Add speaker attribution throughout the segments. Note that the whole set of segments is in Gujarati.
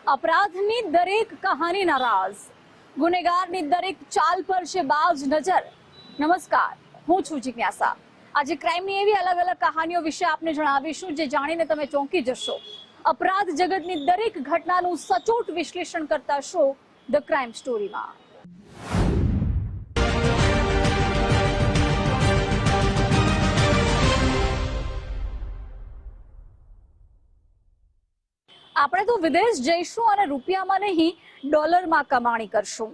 Speaker 1: अपराधनी दरेक कहानीना राज, गुનેગારની દરેક ચાલ પર છે બાજ નજર। નમસ્કાર, હું છું જિજ્ઞાસા। આજે ક્રાઇમની એવી અલગ અલગ કહાનીઓ વિશે આપને જણાવીશું જે જાણીને તમે ચોંકી જશો। અપરાધ જગતની દરેક ઘટનાનું સચોટ વિશ્લેષણ કરતા શો ધ ક્રાઇમ સ્ટોરીમાં। આપણે તો વિદેશ જઈશું અને રૂપિયામાં નહીં ડોલરમાં કમાણી કરશું,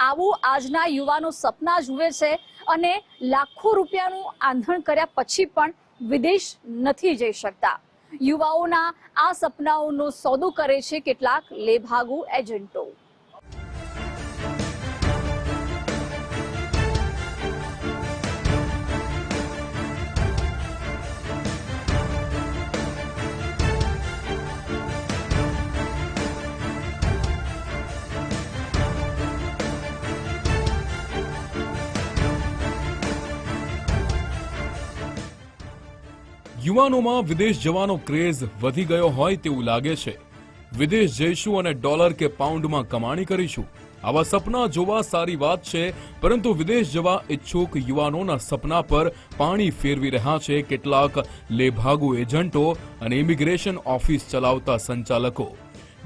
Speaker 1: આવું આજના યુવાનો સપના જુએ છે અને લાખો રૂપિયાનું આંધણ કર્યા પછી પણ વિદેશ નથી જઈ શકતા। યુવાઓના આ સપનાઓનો સોદો કરે છે કેટલાક લેભાગુ એજન્ટો।
Speaker 2: યુવાનોમાં વિદેશ જવાનો ક્રેઝ વધી ગયો હોય તેવું લાગે છે। વિદેશ જઈશું અને ડોલર કે પાઉન્ડમાં કમાણી કરીશું, આવા સપના જોવા સારી વાત છે, પરંતુ વિદેશ જવા ઈચ્છુક યુવાનોના સપના પર પાણી ફેરવી રહ્યા છે કેટલાક લેભાગુ એજન્ટો અને ઇમિગ્રેશન ઓફિસ ચલાવતા સંચાલકો,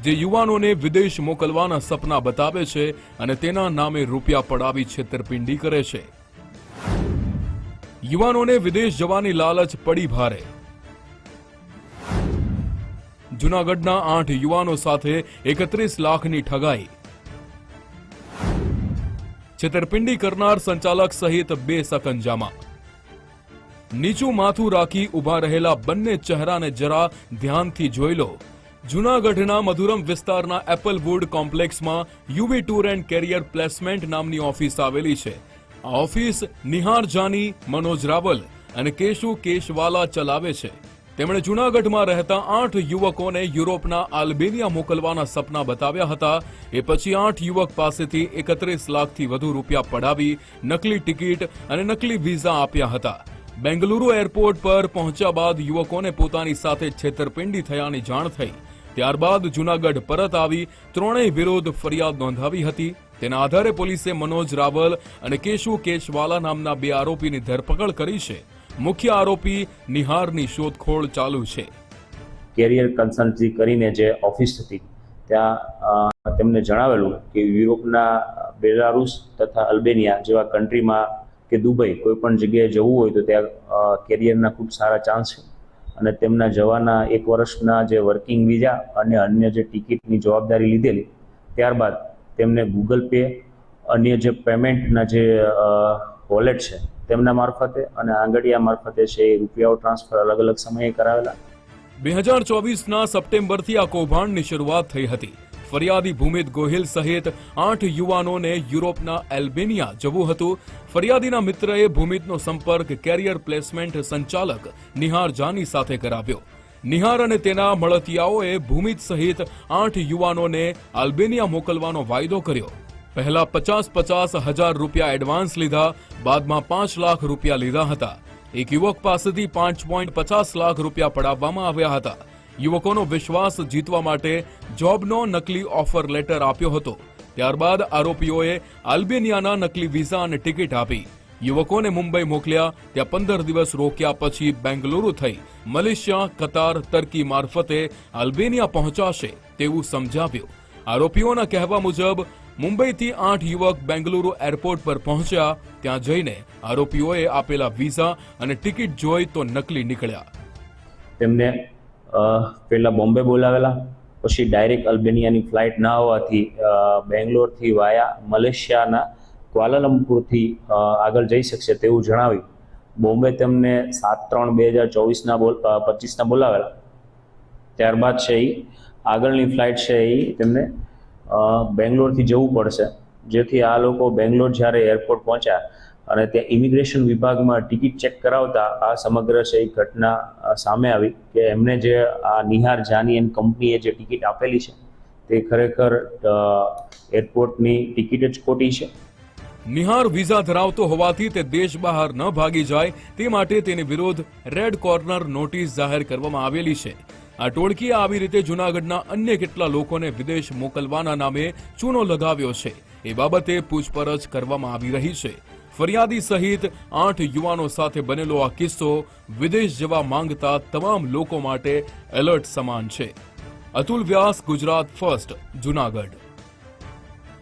Speaker 2: જે યુવાનોને વિદેશ મોકલવાના સપના બતાવે છે અને તેના નામે રૂપિયા પડાવી છેતરપિંડી કરે છે। યુવાનોને વિદેશ જવાની લાલચ પડી ભારે। જૂનાગઢના 8 યુવાનો સાથે 31 લાખની ઠગાઈ। છેતરપિંડી કરનાર સંચાલક સહિત 2 સકંજામાં। નીચું માથું રાખી ઉભા રહેલા બંને ચહેરાને જરા ધ્યાનથી જોઈ લો। જૂનાગઢના મધુરમ વિસ્તારના એપલવુડ કોમ્પ્લેક્સમાં UV tour and career placement નામની ઓફિસ આવેલી છે। આ ઓફિસ નિહાર જાની, મનોજ રાવલ અને કેશુ કેશવાલા ચલાવે છે। તેમણે જૂનાગઢમાં રહેતા 8 યુવકોને યુરોપના આલ્બેનિયા મોકલવાના સપના બતાવ્યા હતા। એ પછી 8 યુવક પાસેથી 31 લાખથી વધુ રૂપિયા પડાવી નકલી ટિકિટ અને નકલી વિઝા આપ્યા હતા। બેંગલુરુ એરપોર્ટ પર પહોંચ્યા બાદ યુવકોને પોતાની સાથે છેતરપિંડી થયાની જાણ થઈ। ત્યારબાદ જૂનાગઢ પરત આવી ત્રણેય વિરુદ્ધ ફરિયાદ નોંધાવી હતી। તેના આધારે પોલીસે મનોજ રાવલ અને કેશુ કેશવાલા નામના 2 આરોપીની ધરપકડ કરી છે। મુખ્ય આરોપી નિહારની શોધખોળ ચાલુ છે।
Speaker 3: કેરિયર કન્સલ્ટન્સી કરીને જે ઓફિસ હતી ત્યાં તેમને જણાવેલું કે યુરોપના બેલારુસ તથા અલ્બેનિયા જેવા કન્ટ્રીમાં કે દુબઈ કોઈ પણ જગ્યાએ જવું હોય તો ત્યાં કેરિયરના ખૂબ સારા ચાન્સ છે અને તેમના જવાના 1 વર્ષના જે વર્કિંગ વિઝા અને અન્ય જે ટિકિટની જવાબદારી લીધેલી। ત્યારબાદ તેમને ગૂગલ પે, અન્ય જે પેમેન્ટના જે વોલેટ છે તેમના મારફતે અને આંગડિયા મારફતે છે એ રૂપિયાઓ ટ્રાન્સફર અલગ અલગ સમયે કરાવેલા।
Speaker 2: 2024ના સપ્ટેમ્બરથી આ કૌભાંડની શરૂઆત થઈ હતી। ફરિયાદી ભૂમિત ગોહિલ સહિત 8 યુવાનોને યુરોપના એલ્બેનિયા જવું હતું। ફરિયાદીના મિત્રએ ભૂમિતનો સંપર્ક કેરિયર પ્લેસમેન્ટ સંચાલક નિહાર જાની સાથે કરાવ્યો। નિહાર અને તેના મળતિયાઓએ ભૂમિત સહિત 8 યુવાનોને આલ્બેનિયા મોકલવાનો વાયદો કર્યો। પહેલા 50-50 હજાર રૂપિયા એડવાન્સ લીધા, બાદમાં 5 લાખ રૂપિયા લીધા હતા। એક યુવક પાસેથી 5.50 લાખ રૂપિયા પડાવવામાં આવ્યા હતા। યુવકોનો વિશ્વાસ જીતવા માટે જોબનો નકલી ઓફર લેટર આપ્યો હતો। ત્યારબાદ આરોપીઓએ આલ્બેનિયાના નકલી વિઝા અને ટિકિટ આપી। યુવકોને મુંબઈ મોકલ્યા। ત્યાં 15 દિવસ રોક્યા પછી બેંગલુરુ થઈ મલેશિયા, કતાર, તર્કી મારફતે આલ્બેનિયા પહોંચાશે તેવું સમજાવ્યું। આરોપીઓના કહેવા મુજબ મુંબઈથી 8 યુવક બેંગલુરુ એરપોર્ટ પર પહોંચ્યા। ત્યાં જઈને આરોપીઓએ આપેલા વિઝા અને ટિકિટ જોઈ તો નકલી નિકળ્યા।
Speaker 3: તેમને પહેલા બોમ્બે બોલાવેલા, પછી ડાયરેક્ટ અલ્બેનિયાની ફ્લાઇટ ના હોવાથી બેંગ્લોરથી વાયા મલેશિયાના ક્વાલાલંપુરથી આગળ જઈ શકશે તેવું જણાવી બોમ્બે તેમને 7/3/2025ના બોલાવેલા। ત્યારબાદ છે એ આગળની ફ્લાઇટ છે એ તેમને બેંગ્લોરથી જવું પડશે, જેથી આ લોકો બેંગ્લોર જ્યારે એરપોર્ટ પહોંચ્યા અને ત્યાં ઇમિગ્રેશન વિભાગમાં ટિકિટ ચેક કરાવતા આ સમગ્ર છે એ ઘટના સામે આવી કે એમને જે આ નિહાર જાની એન્ડ કંપનીએ જે ટિકિટ આપેલી છે તે ખરેખર એરપોર્ટની ટિકિટ જ ખોટી છે।
Speaker 2: નિહાર વિઝા ધરાવતો હોવાથી તે દેશ બહાર ન ભાગી જાય તે માટે તેની વિરુદ્ધ રેડ કોર્નર નોટિસ જાહેર કરવામાં આવેલી છે। આ ટોળકીએ આવી રીતે જૂનાગઢના અન્ય કેટલા લોકોને વિદેશ મોકલવાના નામે ચૂનો લગાવ્યો છે એ બાબતે પૂછપરછ કરવામાં આવી રહી છે. ફરિયાદી સહિત 8 યુવાનો સાથે બનેલો આ કિસ્સો વિદેશ જવા માંગતા તમામ લોકો માટે એલર્ટ સમાન છે. અતુલ વ્યાસ, ગુજરાત ફર્સ્ટ, જૂનાગઢ.